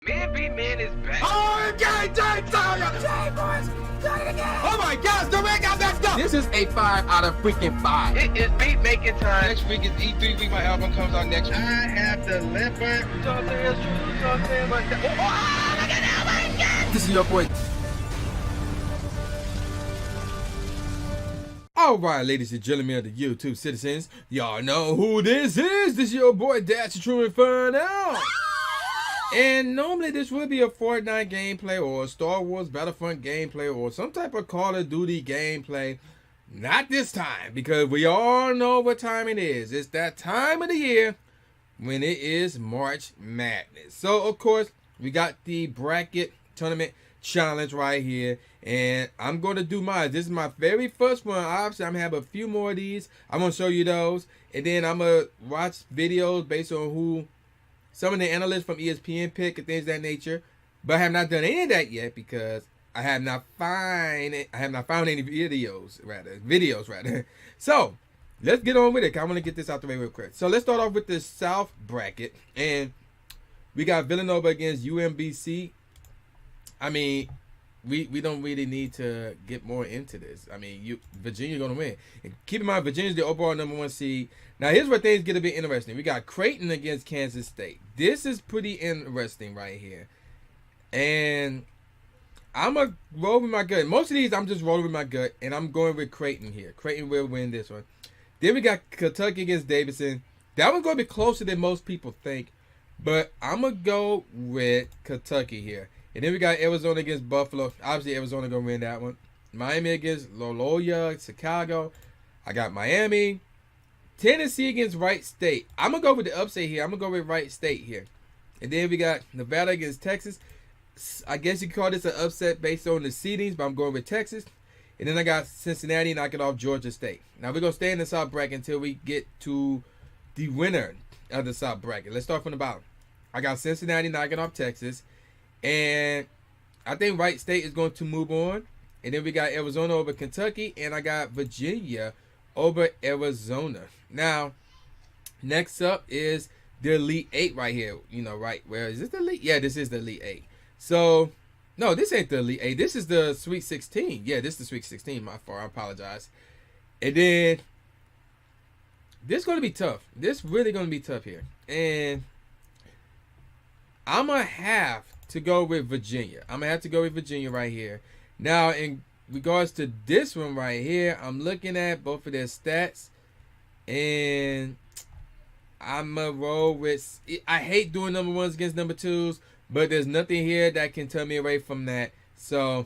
Man beat man is back. Oh, okay, boys, do it again. Oh my gosh, the ring got messed up. This is a 5 out of freaking 5. It is beat making time. Next week is E3 week. My album comes out next week. I have delivered. You talk to us, you talk to him, but oh, look at that, my God. This is your boy. Alright, ladies and gentlemen of the YouTube citizens, y'all know who this is. This is your boy, That's the True Inferno. And normally this would be a Fortnite gameplay or a Star Wars Battlefront gameplay or some type of Call of Duty gameplay. Not this time, because we all know what time it is. It's that time of the year when it is March Madness. So, of course, we got the bracket tournament challenge right here. And I'm going to do mine. This is my very first one. Obviously, I'm going to have a few more of these. I'm going to show you those. And then I'm going to watch videos based on who some of the analysts from ESPN pick and things of that nature. But I have not done any of that yet because I have not found any videos rather. So let's get on with it. I want to get this out the way real quick. So let's start off with the South bracket. And we got Villanova against UMBC. I mean, we don't really need to get more into this. I mean, Virginia going to win. And keep in mind, Virginia's the overall #1 seed. Now, here's where things get a bit interesting. We got Creighton against Kansas State. This is pretty interesting right here. And I'm going to roll with my gut. Most of these, I'm just rolling with my gut. And I'm going with Creighton here. Creighton will win this one. Then we got Kentucky against Davidson. That one's going to be closer than most people think. But I'm going to go with Kentucky here. And then we got Arizona against Buffalo. Obviously, Arizona going to win that one. Miami against Loyola, Chicago. I got Miami. Tennessee against Wright State. I'm going to go with the upset here. I'm going to go with Wright State here. And then we got Nevada against Texas. I guess you could call this an upset based on the seedings, but I'm going with Texas. And then I got Cincinnati knocking off Georgia State. Now, we're going to stay in the South bracket until we get to the winner of the South bracket. Let's start from the bottom. I got Cincinnati knocking off Texas. And I think Wright State is going to move on. And then we got Arizona over Kentucky. And I got Virginia over Arizona. Now, next up is the Elite 8 right here. You know, right? Where is this the Elite? Yeah, this is the Elite 8. So, no, this ain't the Elite 8. This is the Sweet 16. Yeah, this is the Sweet 16. My fault. I apologize. And then, this is going to be tough. This really going to be tough here. And I'm going to have to go with Virginia. I'm going to have to go with Virginia right here. Now, in regards to this one right here, I'm looking at both of their stats. And I'm going to roll with... I hate doing #1s against #2s. But there's nothing here that can turn me away from that. So,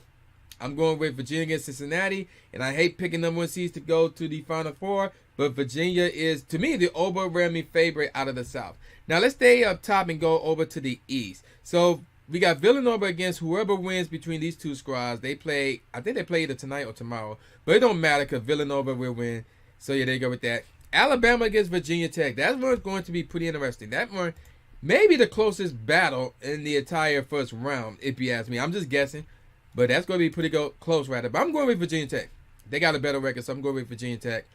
I'm going with Virginia against Cincinnati. And I hate picking #1 seeds to go to the Final Four. But Virginia is, to me, the overwhelming favorite out of the South. Now, let's stay up top and go over to the East. So, we got Villanova against whoever wins between these two squads. They play, I think they play either tonight or tomorrow. But it don't matter because Villanova will win. So, yeah, there you go with that. Alabama against Virginia Tech. That one's going to be pretty interesting. That one may be the closest battle in the entire first round, if you ask me. I'm just guessing. But that's going to be pretty close, rather. But I'm going with Virginia Tech. They got a better record, so I'm going with Virginia Tech.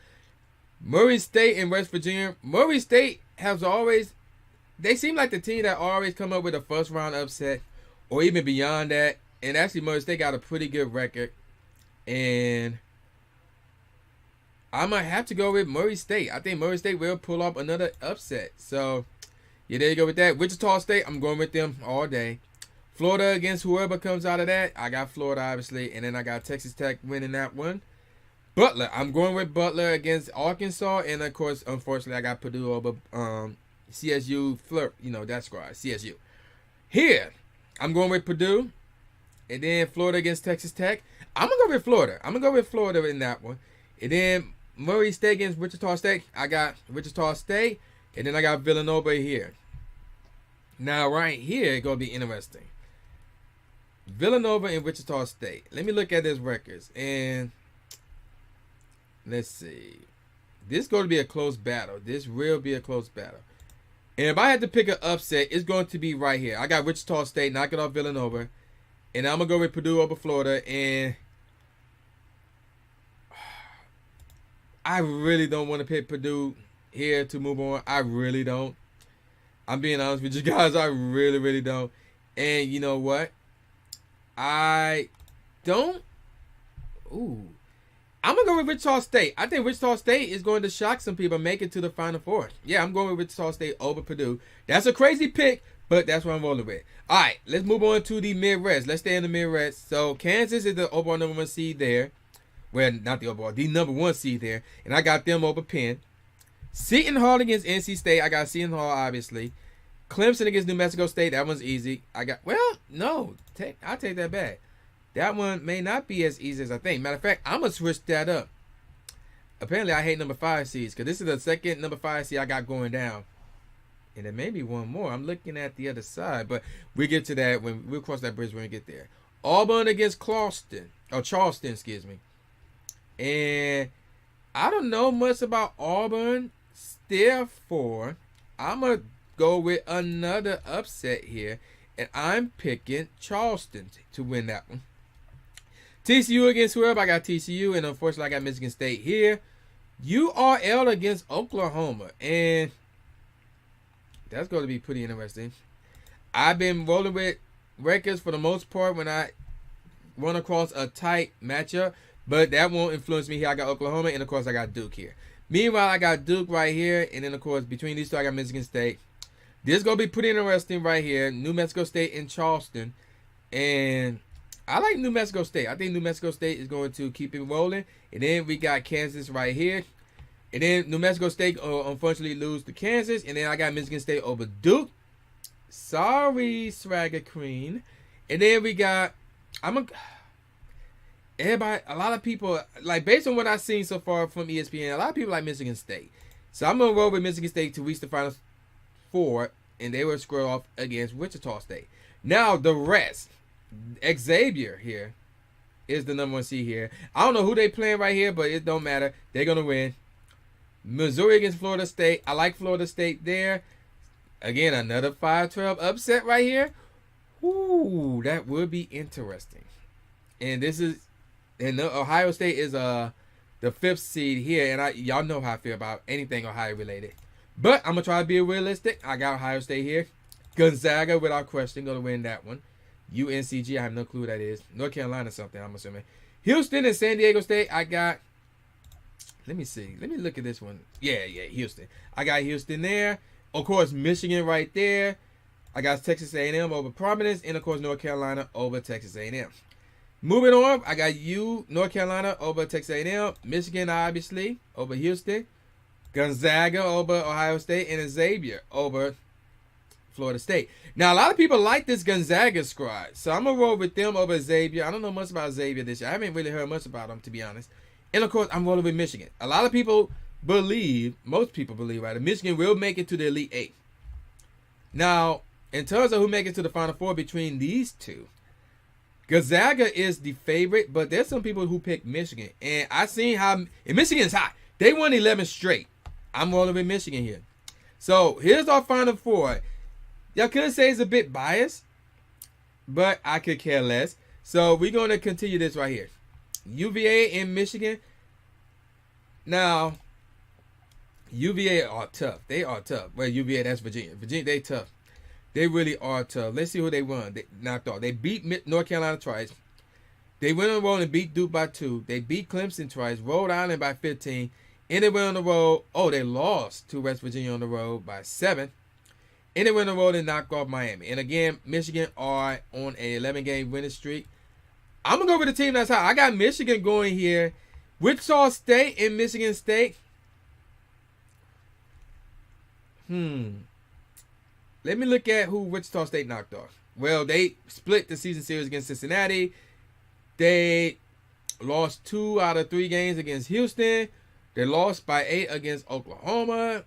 Murray State and West Virginia. Murray State has always... They seem like the team that always come up with a first round upset or even beyond that. And actually, Murray State got a pretty good record. And I'm going to have to go with Murray State. I think Murray State will pull off another upset. So, yeah, there you go with that. Wichita State, I'm going with them all day. Florida against whoever comes out of that. I got Florida, obviously. And then I got Texas Tech winning that one. Butler, I'm going with Butler against Arkansas. And, of course, unfortunately, I got Purdue over CSU, flirt, you know, that squad, CSU. Here, I'm going with Purdue. And then Florida against Texas Tech. I'm going to go with Florida. I'm going to go with Florida in that one. And then Murray State against Wichita State. I got Wichita State. And then I got Villanova here. Now, right here, it's going to be interesting. Villanova and Wichita State. Let me look at these records. And let's see. This is going to be a close battle. This will be a close battle. And if I had to pick an upset, it's going to be right here. I got Wichita State knocking off Villanova. And I'm going to go with Purdue over Florida. And I really don't want to pick Purdue here to move on. I really don't. I'm being honest with you guys. I really, really don't. And you know what? I don't. Ooh. I'm going to go with Wichita State. I think Wichita State is going to shock some people and make it to the Final Four. Yeah, I'm going with Wichita State over Purdue. That's a crazy pick, but that's what I'm rolling with. All right, let's move on to the Midwest. Let's stay in the Midwest. So Kansas is the overall number 1 seed there. Well, not the overall, the number 1 seed there. And I got them over Penn. Seton Hall against NC State. I got Seton Hall, obviously. Clemson against New Mexico State. That one's easy. No. I'll take that back. That one may not be as easy as I think. Matter of fact, I'm going to switch that up. Apparently, I hate number 5 seeds because this is the second number 5 seed I got going down. And there may be one more. I'm looking at the other side, but we'll get to that when we'll cross that bridge when we get there. Auburn against Charleston, excuse me. And I don't know much about Auburn. Therefore, I'm going to go with another upset here. And I'm picking Charleston to win that one. TCU against whoever. I got TCU. And unfortunately, I got Michigan State here. URL against Oklahoma. And that's going to be pretty interesting. I've been rolling with records for the most part when I run across a tight matchup. But that won't influence me here. I got Oklahoma. And, of course, I got Duke here. Meanwhile, I got Duke right here. And then, of course, between these two, I got Michigan State. This is going to be pretty interesting right here. New Mexico State and Charleston. And I like New Mexico State. I think New Mexico State is going to keep it rolling. And then we got Kansas right here. And then New Mexico State unfortunately lose to Kansas. And then I got Michigan State over Duke. Sorry, Swagger Queen. And then we got... Everybody, a lot of people, like based on what I've seen so far from ESPN, a lot of people like Michigan State. So I'm going to roll with Michigan State to reach the Final Four. And they were squared off against Wichita State. Now, the rest... Xavier here is the number 1 seed here. I don't know who they playing right here, but it don't matter. They're going to win. Missouri against Florida State. I like Florida State there. Again, another 5-12 upset right here. Ooh, that would be interesting. And Ohio State is the 5th seed here. And y'all know how I feel about anything Ohio related. But I'm going to try to be realistic. I got Ohio State here. Gonzaga, without question, going to win that one. UNCG, I have no clue what that is. North Carolina something, I'm assuming. Houston and San Diego State, I got... Let me see. Let me look at this one. Yeah, Houston. I got Houston there. Of course, Michigan right there. I got Texas A&M over Providence. And, of course, North Carolina over Texas A&M. Moving on, I got North Carolina over Texas A&M. Michigan, obviously, over Houston. Gonzaga over Ohio State. And Xavier over Florida State. Now, a lot of people like this Gonzaga squad, so I'm going to roll with them over Xavier. I don't know much about Xavier this year. I haven't really heard much about them, to be honest. And, of course, I'm rolling with Michigan. A lot of people believe, most people believe, right, that Michigan will make it to the Elite Eight. Now, in terms of who make it to the Final Four between these two, Gonzaga is the favorite, but there's some people who pick Michigan. And I seen how, and Michigan's hot. They won 11 straight. I'm rolling with Michigan here. So, here's our Final Four. Y'all could say it's a bit biased, but I could care less. So we're going to continue this right here. UVA in Michigan. Now, UVA are tough. They are tough. Well, UVA, that's Virginia. Virginia, they tough. They really are tough. Let's see who they won. They beat North Carolina twice. They went on the road and beat Duke by 2. They beat Clemson twice. Rhode Island by 15. And they went on the road. Oh, they lost to West Virginia on the road by 7. And they went on the road and knocked off Miami. And again, Michigan are on a 11-game winning streak. I'm going to go with the team that's high. I got Michigan going here. Wichita State and Michigan State. Let me look at who Wichita State knocked off. Well, they split the season series against Cincinnati. They lost 2 out of 3 games against Houston. They lost by 8 against Oklahoma.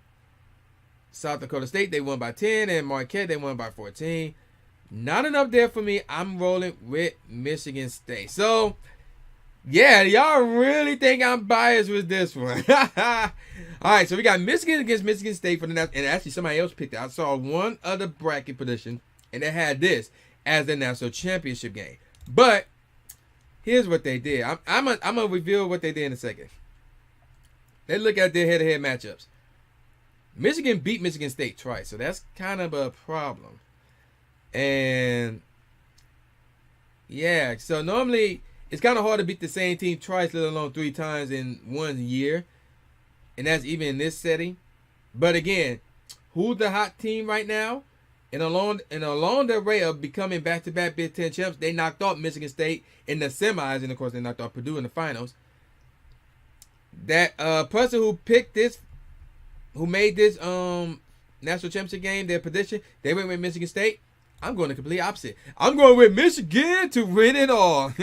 South Dakota State, they won by 10. And Marquette, they won by 14. Not enough there for me. I'm rolling with Michigan State. So, yeah, y'all really think I'm biased with this one. All right, so we got Michigan against Michigan State for the national. And actually, somebody else picked it. I saw one other bracket prediction, and they had this as the national championship game. But here's what they did. I'm gonna reveal what they did in a second. Let's look at their head-to-head matchups. Michigan beat Michigan State twice, so that's kind of a problem. And Yeah, so normally it's kind of hard to beat the same team twice, let alone 3 times in 1 year. And that's even in this setting. But again, who's the hot team right now? And along the way of becoming back-to-back Big Ten champs, they knocked off Michigan State in the semis, and of course they knocked off Purdue in the finals. That person who picked this, who made this national championship game their prediction, they went with Michigan State. I'm going the complete opposite. I'm going with Michigan to win it all.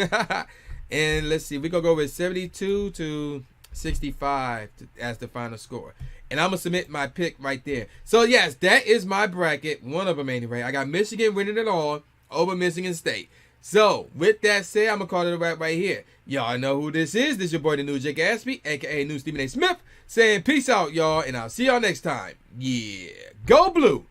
And let's see, we're going to go with 72-65 as the final score. And I'm going to submit my pick right there. So, yes, that is my bracket. One of them anyway. I got Michigan winning it all over Michigan State. So, with that said, I'm going to call it a wrap right here. Y'all know who this is. This is your boy, the new Jake Aspie, a.k.a. New Stephen A. Smith, saying peace out, y'all, and I'll see y'all next time. Yeah. Go Blue.